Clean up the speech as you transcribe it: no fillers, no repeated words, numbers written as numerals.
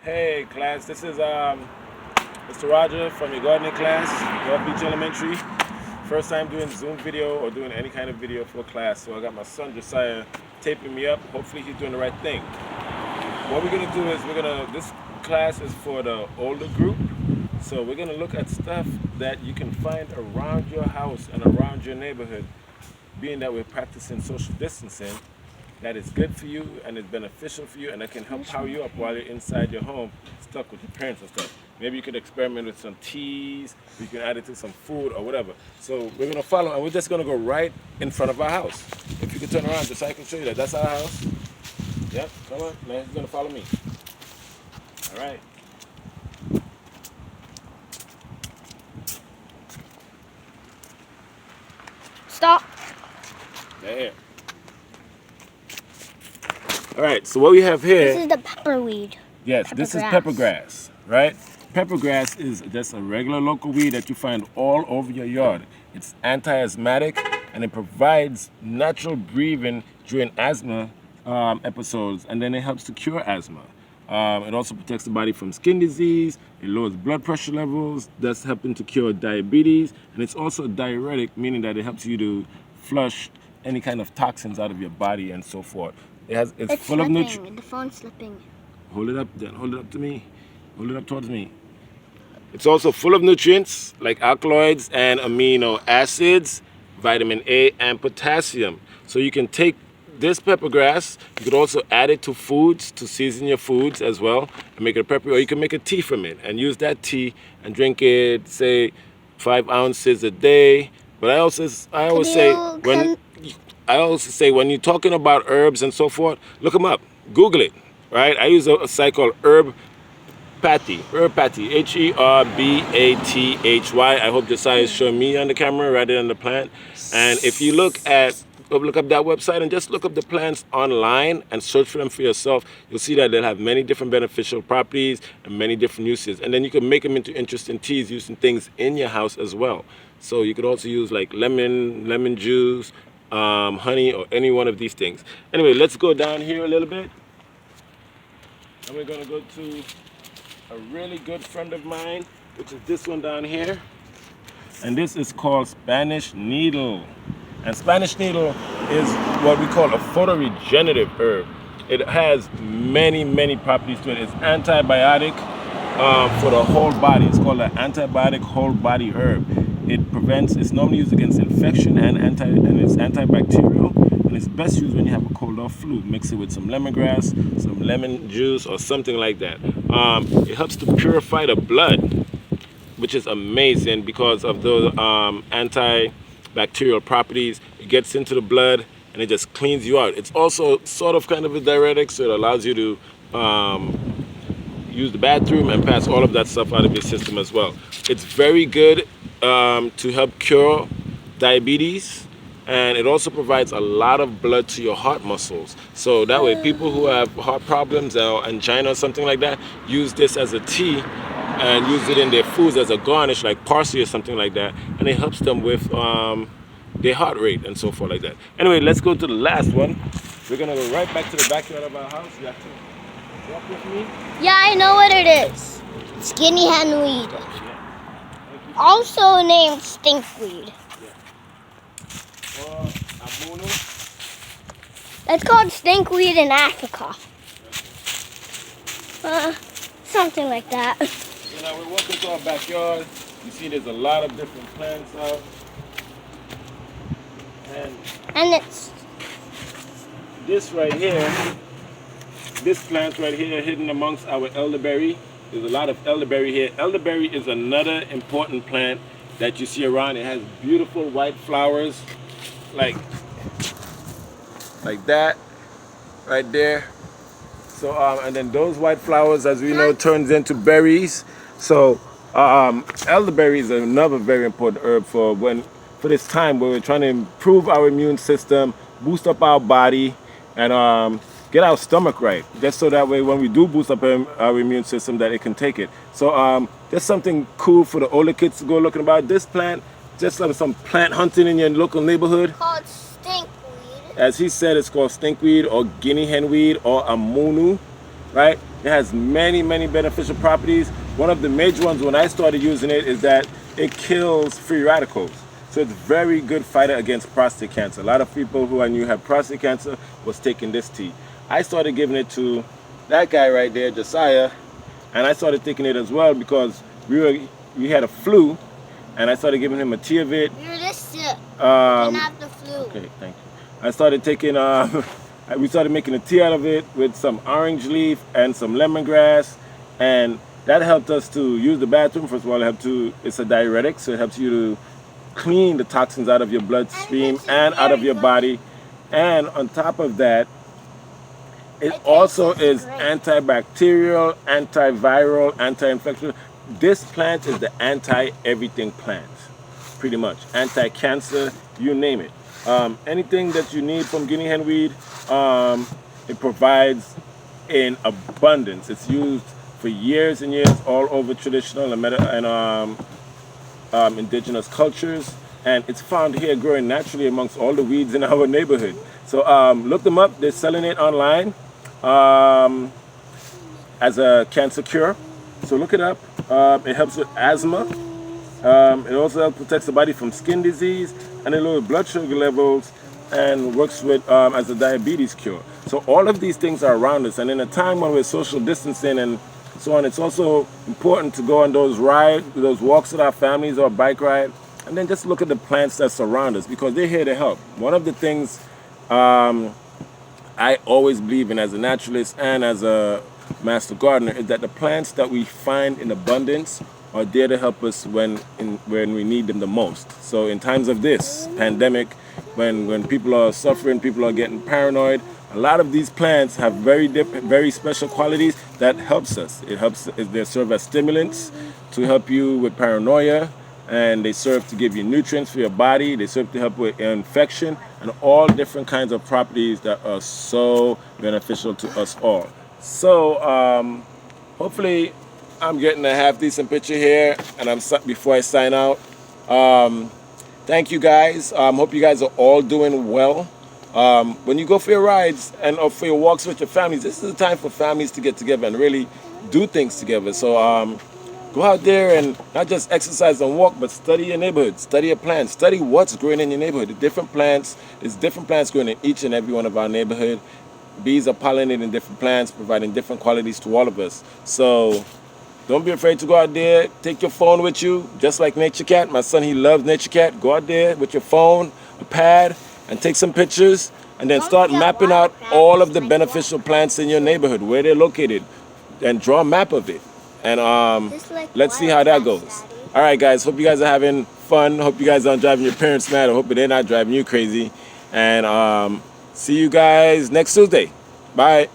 Hey class, this is Mr. Roger from your gardening class, North Beach Elementary. First time doing Zoom video or doing any kind of video for class, so I got my son Josiah taping me up. Hopefully he's doing the right thing. What we're gonna do is this class is for the older group, so we're gonna look at stuff that you can find around your house and around your neighborhood, being that we're practicing social distancing. That is good for you and is beneficial for you, and that can help power you up while you're inside your home, stuck with your parents and stuff. Maybe you could experiment with some teas, you can add it to some food or whatever. So we're gonna follow, and we're just gonna go right in front of our house. If you could turn around, just so I can show you that. That's our house. Yep, come on, man, he's gonna follow me. All right. Stop. There. All right, so what we have here. This is the pepperweed. Yes, this is peppergrass, right? Peppergrass is just a regular local weed that you find all over your yard. It's anti-asthmatic and it provides natural breathing during asthma episodes, and then it helps to cure asthma. It also protects the body from skin disease, it lowers blood pressure levels, that's helping to cure diabetes, and it's also a diuretic, meaning that it helps you to flush any kind of toxins out of your body and so forth. It's full of nutrients. The phone's slipping. Hold it up then. Hold it up to me. Hold it up towards me. It's also full of nutrients like alkaloids and amino acids, vitamin A and potassium. So you can take this peppergrass, you could also add it to foods, to season your foods as well, and make it a pepper, or you can make a tea from it and use that tea and drink it, say 5 ounces a day. But I always say when you're talking about herbs and so forth, look them up, Google it, right? I use a site called Herb Pathy, Herbathy, I hope Josiah is showing me on the camera rather than the plant. And if you look up that website and just look up the plants online and search for them for yourself, you'll see that they'll have many different beneficial properties and many different uses. And then you can make them into interesting teas using things in your house as well. So you could also use like lemon juice, honey, or any one of these things. Anyway, let's go down here a little bit. And we're gonna go to a really good friend of mine, which is this one down here. And this is called Spanish needle. And Spanish needle is what we call a photoregenerative herb. It has many, many properties to it. It's antibiotic for the whole body. It's called an antibiotic whole body herb. It's normally used against infection and it's antibacterial. And it's best used when you have a cold or flu. Mix it with some lemongrass, some lemon juice, or something like that. It helps to purify the blood, which is amazing because of the antibacterial properties. It gets into the blood and it just cleans you out. It's also sort of kind of a diuretic, so it allows you to use the bathroom and pass all of that stuff out of your system as well. It's very good to help cure diabetes. And it also provides a lot of blood to your heart muscles. So that way, people who have heart problems or angina or something like that, use this as a tea and use it in their foods as a garnish, like parsley or something like that. And it helps them with their heart rate and so forth like that. Anyway, let's go to the last one. We're gonna go right back to the backyard of our house. You have to walk with me. Yeah, I know what it is. Skinny henweed. Yeah. Also named stinkweed. Or amuno. It's called stinkweed in Africa. Something like that. So now we're walking to our backyard. You see there's a lot of different plants out. And it's This right here, this plant right here hidden amongst our elderberry. There's a lot of elderberry here. Elderberry is another important plant that you see around. It has beautiful white flowers like that right there. So and then those white flowers, as we know, turns into berries. So elderberry is another very important herb for this time where we're trying to improve our immune system, boost up our body, and get our stomach right, just so that way when we do boost up our immune system, that it can take it. So there's something cool for the older kids to go looking about. This plant, just like some plant hunting in your local neighborhood. called stinkweed. As he said, it's called stinkweed or guinea henweed or amunu. right? It has many, many beneficial properties. One of the major ones when I started using it is that it kills free radicals. So it's very good fighter against prostate cancer. A lot of people who I knew had prostate cancer was taking this tea. I started giving it to that guy right there, Josiah, and I started taking it as well because we had a flu, and I started giving him a tea of it. You're this sick. Um, You have the flu. okay, thank you. I started taking we started making a tea out of it with some orange leaf and some lemongrass, and that helped us to use the bathroom. First of all, it's a diuretic, so it helps you to clean the toxins out of your bloodstream and out of your body. And on top of that, it also is antibacterial, antiviral, anti-infectious. This plant is the anti-everything plant, pretty much. Anti-cancer, you name it. Anything that you need from guinea hen weed, it provides in abundance. It's used for years and years all over traditional and indigenous cultures, and it's found here growing naturally amongst all the weeds in our neighborhood. So look them up. They're selling it online as a cancer cure. So look it up. It helps with asthma. It also helps protect the body from skin disease, and it lowers blood sugar levels and works with as a diabetes cure. So all of these things are around us, and in a time when we're social distancing and so on, it's also important to go on those walks with our families or bike ride, and then just look at the plants that surround us because they're here to help. One of the things I always believe in as a naturalist and as a master gardener is that the plants that we find in abundance are there to help us when we need them the most. So in times of this pandemic, when people are suffering, people are getting paranoid, a lot of these plants have very special qualities that helps us. They serve as stimulants to help you with paranoia, and they serve to give you nutrients for your body. They serve to help with infection and all different kinds of properties that are so beneficial to us all. So hopefully I'm getting a half decent picture here, and before I sign out. Thank you guys. Hope you guys are all doing well. When you go for your rides or for your walks with your families, this is the time for families to get together and really do things together. So go out there and not just exercise and walk, but study your neighborhood, study your plants, study what's growing in your neighborhood. There's different plants growing in each and every one of our neighborhood. Bees are pollinating different plants, providing different qualities to all of us. So don't be afraid to go out there. Take your phone with you, just like Nature Cat. My son, he loves Nature Cat. Go out there with your phone, a pad, and take some pictures, and then start mapping out all of the beneficial plants in your neighborhood, where they're located, and draw a map of it. And let's see how that goes. All right, guys. Hope you guys are having fun. Hope you guys aren't driving your parents mad. I hope they're not driving you crazy. And see you guys next Tuesday. Bye.